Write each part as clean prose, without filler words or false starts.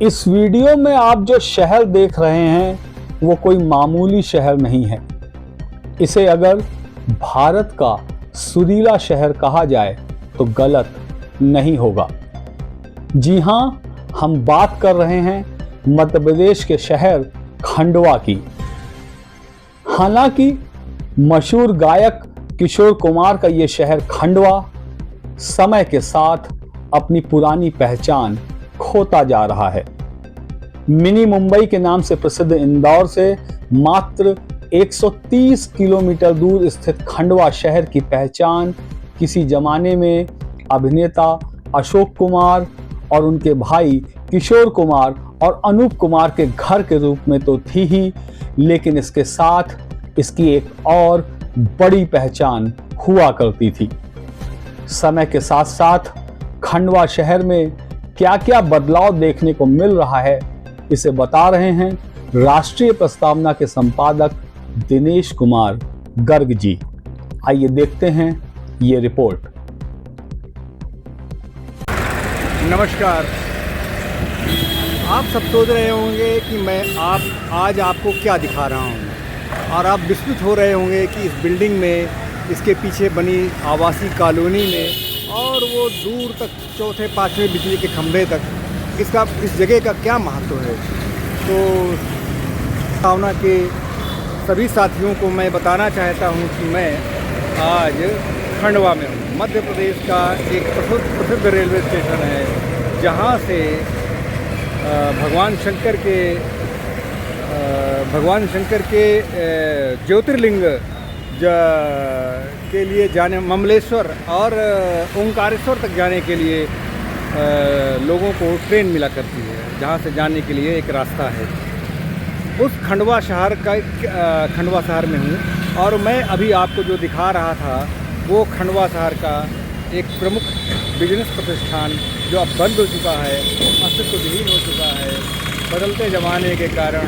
इस वीडियो में आप जो शहर देख रहे हैं वो कोई मामूली शहर नहीं है। इसे अगर भारत का सुरीला शहर कहा जाए तो गलत नहीं होगा। जी हां, हम बात कर रहे हैं मध्य प्रदेश के शहर खंडवा की। हालांकि मशहूर गायक किशोर कुमार का ये शहर खंडवा समय के साथ अपनी पुरानी पहचान खोता जा रहा है। मिनी मुंबई के नाम से प्रसिद्ध इंदौर से मात्र 130 किलोमीटर दूर स्थित खंडवा शहर की पहचान किसी जमाने में अभिनेता अशोक कुमार और उनके भाई किशोर कुमार और अनूप कुमार के घर के रूप में तो थी ही, लेकिन इसके साथ इसकी एक और बड़ी पहचान हुआ करती थी। समय के साथ साथ खंडवा शहर में क्या क्या बदलाव देखने को मिल रहा है, इसे बता रहे हैं राष्ट्रीय प्रस्तावना के संपादक दिनेश कुमार गर्ग जी। आइए देखते हैं ये रिपोर्ट। नमस्कार। आप सब सोच रहे होंगे कि मैं आज आपको क्या दिखा रहा हूँ, और आप विस्मित हो रहे होंगे कि इस बिल्डिंग में, इसके पीछे बनी आवासीय कॉलोनी में और वो दूर तक चौथे पाँचवें बिजली के खंभे तक इस जगह का क्या महत्व है। तो भावना के सभी साथियों को मैं बताना चाहता हूँ कि मैं आज खंडवा में हूँ। मध्य प्रदेश का एक प्रसिद्ध रेलवे स्टेशन है, जहाँ से भगवान शंकर के ज्योतिर्लिंग के लिए जाने, ममलेश्वर और ओंकारेश्वर तक जाने के लिए लोगों को ट्रेन मिला करती है, जहाँ से जाने के लिए एक रास्ता है। उस खंडवा शहर में हूँ, और मैं अभी आपको जो दिखा रहा था वो खंडवा शहर का एक प्रमुख बिजनेस प्रतिष्ठान जो अब बंद हो चुका है, अस्तित्वहीन हो चुका है। बदलते ज़माने के कारण,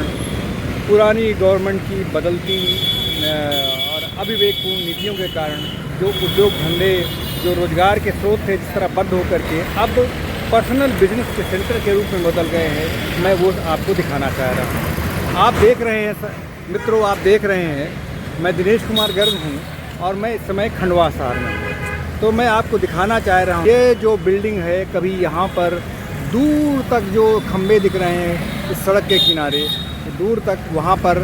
पुरानी गवर्नमेंट की बदलती और अविवेकपूर्ण नीतियों के कारण जो उद्योग धंधे, जो रोज़गार के स्रोत थे, जिस तरह बंद होकर के अब पर्सनल बिजनेस के सेंटर के रूप में बदल गए हैं, मैं वो आपको दिखाना चाह रहा हूँ। आप देख रहे हैं मित्रों, आप देख रहे हैं, मैं दिनेश कुमार गर्ग हूँ और मैं इस समय खंडवा शहर में हूँ। तो मैं आपको दिखाना चाह रहा हूँ ये जो बिल्डिंग है, कभी यहाँ पर दूर तक जो खंभे दिख रहे हैं इस सड़क के किनारे, दूर तक वहाँ पर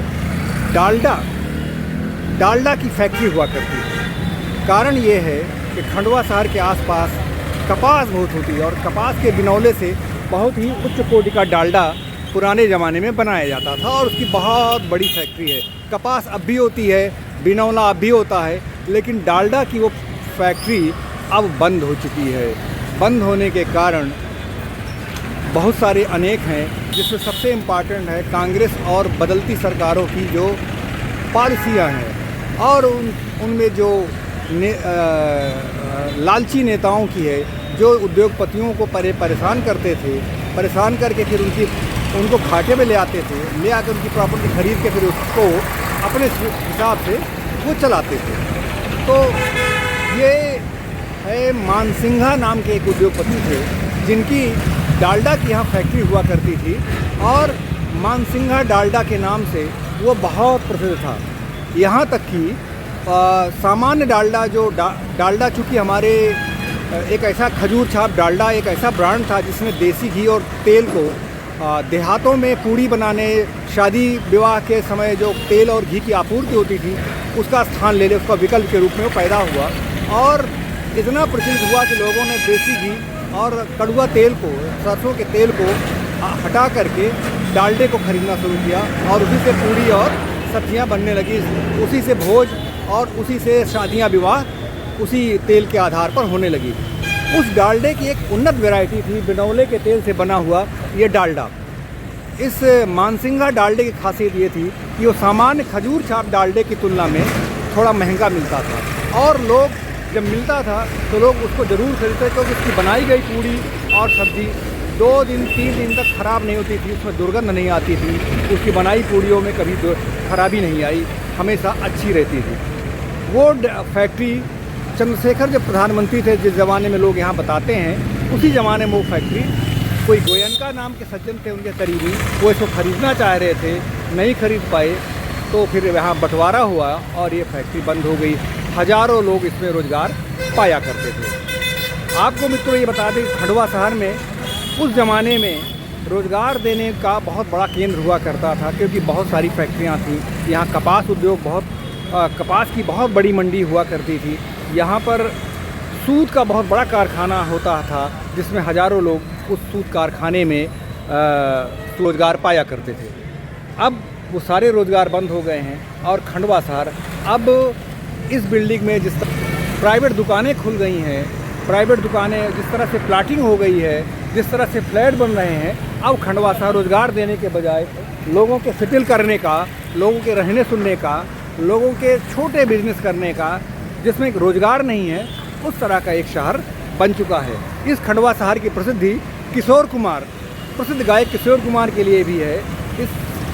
डालडा की फैक्ट्री हुआ करती है। कारण ये है कि खंडवा शहर के आसपास कपास बहुत होती है, और कपास के बिनौले से बहुत ही उच्च कोटि का डालडा पुराने ज़माने में बनाया जाता था, और उसकी बहुत बड़ी फैक्ट्री है। कपास अब भी होती है, बिनौला अब भी होता है, लेकिन डालडा की वो फैक्ट्री अब बंद हो चुकी है। बंद होने के कारण बहुत सारे अनेक हैं, जिसमें सबसे इम्पॉर्टेंट है कांग्रेस और बदलती सरकारों की जो पॉलिसियाँ हैं, और उनमें जो लालची नेताओं की है, जो उद्योगपतियों को परेशान करते थे, परेशान करके फिर उनको घाटे में ले आते थे, ले आकर उनकी प्रॉपर्टी खरीद के फिर उसको अपने हिसाब से वो चलाते थे। तो ये है मानसिंघा नाम के एक उद्योगपति थे, जिनकी डालडा की यहाँ फैक्ट्री हुआ करती थी, और मानसिंघा डालडा के नाम से वो बहुत प्रसिद्ध था। यहाँ तक कि सामान्य डालडा, जो डालडा चूँकि हमारे एक ऐसा खजूर छाप डालडा एक ऐसा ब्रांड था जिसमें देसी घी और तेल को देहातों में पूड़ी बनाने, शादी विवाह के समय जो तेल और घी की आपूर्ति होती थी, उसका स्थान ले ले, उसका विकल्प के रूप में वो पैदा हुआ, और इतना प्रचलित हुआ कि लोगों ने देसी घी और कड़वा तेल को, सरसों के तेल को हटा करके डालडे को खरीदना शुरू किया, और उसी से पूड़ी और सब्जियां बनने लगी, उसी से भोज और उसी से शादियां विवाह उसी तेल के आधार पर होने लगी। उस डालडे की एक उन्नत वैरायटी थी बिनौले के तेल से बना हुआ ये डालडा। इस मानसिंघा डालडे की खासियत ये थी कि वो सामान्य खजूर छाप डालडे की तुलना में थोड़ा महंगा मिलता था, और लोग जब मिलता था तो लोग उसको ज़रूर खरीदते, क्योंकि उसकी बनाई गई पूड़ी और सब्ज़ी 2 दिन 3 दिन तक ख़राब नहीं होती थी, उसमें दुर्गंध नहीं आती थी, उसकी बनाई पूड़ियों में कभी खराबी नहीं आई, हमेशा अच्छी रहती थी। वो फैक्ट्री चंद्रशेखर जब प्रधानमंत्री थे, जिस ज़माने में लोग यहाँ बताते हैं, उसी ज़माने में वो फैक्ट्री कोई गोयनका नाम के सज्जन थे उनके करीबी, वो इसको खरीदना चाह रहे थे, नहीं खरीद पाए, तो फिर यहाँ बंटवारा हुआ और ये फैक्ट्री बंद हो गई। हज़ारों लोग इसमें रोज़गार पाया करते थे। आपको मित्रों ये बता दें कि खंडवा शहर में उस ज़माने में रोज़गार देने का बहुत बड़ा केंद्र हुआ करता था, क्योंकि बहुत सारी फैक्ट्रियाँ थीं। यहाँ कपास उद्योग कपास की बहुत बड़ी मंडी हुआ करती थी। यहाँ पर सूत का बहुत बड़ा कारखाना होता था, जिसमें हज़ारों लोग उस सूत कारखाने में रोज़गार पाया करते थे। अब वो सारे रोज़गार बंद हो गए हैं और खंडवा शहर अब इस बिल्डिंग में जिस तरह प्राइवेट दुकानें खुल गई हैं, प्राइवेट दुकानें जिस तरह से प्लाटिंग हो गई है, जिस तरह से फ्लैट बन रहे हैं, अब खंडवा शहर रोज़गार देने के बजाय लोगों के सेटल करने का, लोगों के रहने सुनने का, लोगों के छोटे बिजनेस करने का, जिसमें रोज़गार नहीं है, उस तरह का एक शहर बन चुका है। इस खंडवा शहर की प्रसिद्धि किशोर कुमार, प्रसिद्ध गायक किशोर कुमार के लिए भी है। इस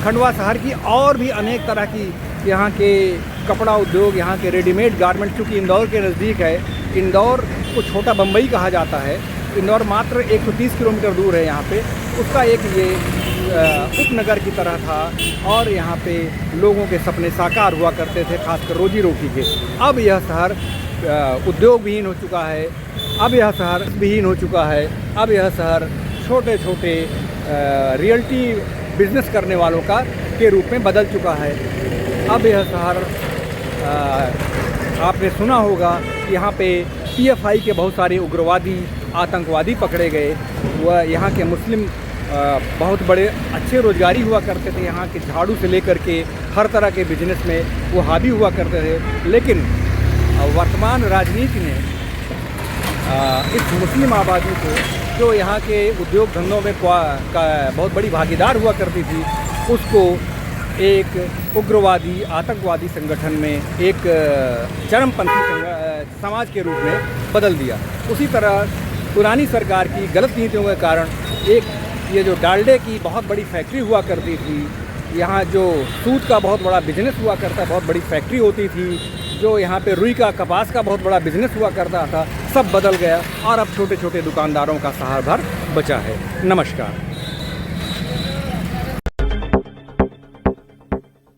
खंडवा शहर की और भी अनेक तरह की यहाँ के कपड़ा उद्योग, यहाँ के रेडीमेड गारमेंट, चूँकि इंदौर के नज़दीक है, इंदौर को छोटा बम्बई कहा जाता है, इंदौर मात्र 130 किलोमीटर दूर है यहाँ पे, उसका एक ये उपनगर की तरह था और यहाँ पे लोगों के सपने साकार हुआ करते थे, खासकर रोजी रोटी के। अब यह शहर उद्योग विहीन हो चुका है, अब यह शहर विहीन हो चुका है, अब यह शहर छोटे छोटे रियल्टी बिजनेस करने वालों के रूप में बदल चुका है। अब यह शहर आपने सुना होगा कि यहाँ पे PFI के बहुत सारे उग्रवादी, आतंकवादी पकड़े गए। वह यहाँ के मुस्लिम बहुत बड़े अच्छे रोजगारी हुआ करते थे, यहाँ के झाड़ू से लेकर के हर तरह के बिजनेस में वो हावी हुआ करते थे। लेकिन वर्तमान राजनीति ने इस मुस्लिम आबादी को, जो यहाँ के उद्योग धंधों में बहुत बड़ी भागीदार हुआ करती थी, उसको एक उग्रवादी, आतंकवादी संगठन में, एक चरमपंथी समाज के रूप में बदल दिया। उसी तरह पुरानी सरकार की गलत नीतियों के कारण एक ये जो डालडे की बहुत बड़ी फैक्ट्री हुआ करती थी, यहाँ जो सूत का बहुत बड़ा बिजनेस हुआ करता, बहुत बड़ी फैक्ट्री होती थी, जो यहाँ पे रुई का, कपास का बहुत बड़ा बिजनेस हुआ करता था, सब बदल गया और अब छोटे छोटे दुकानदारों का सहारा भर बचा है। नमस्कार।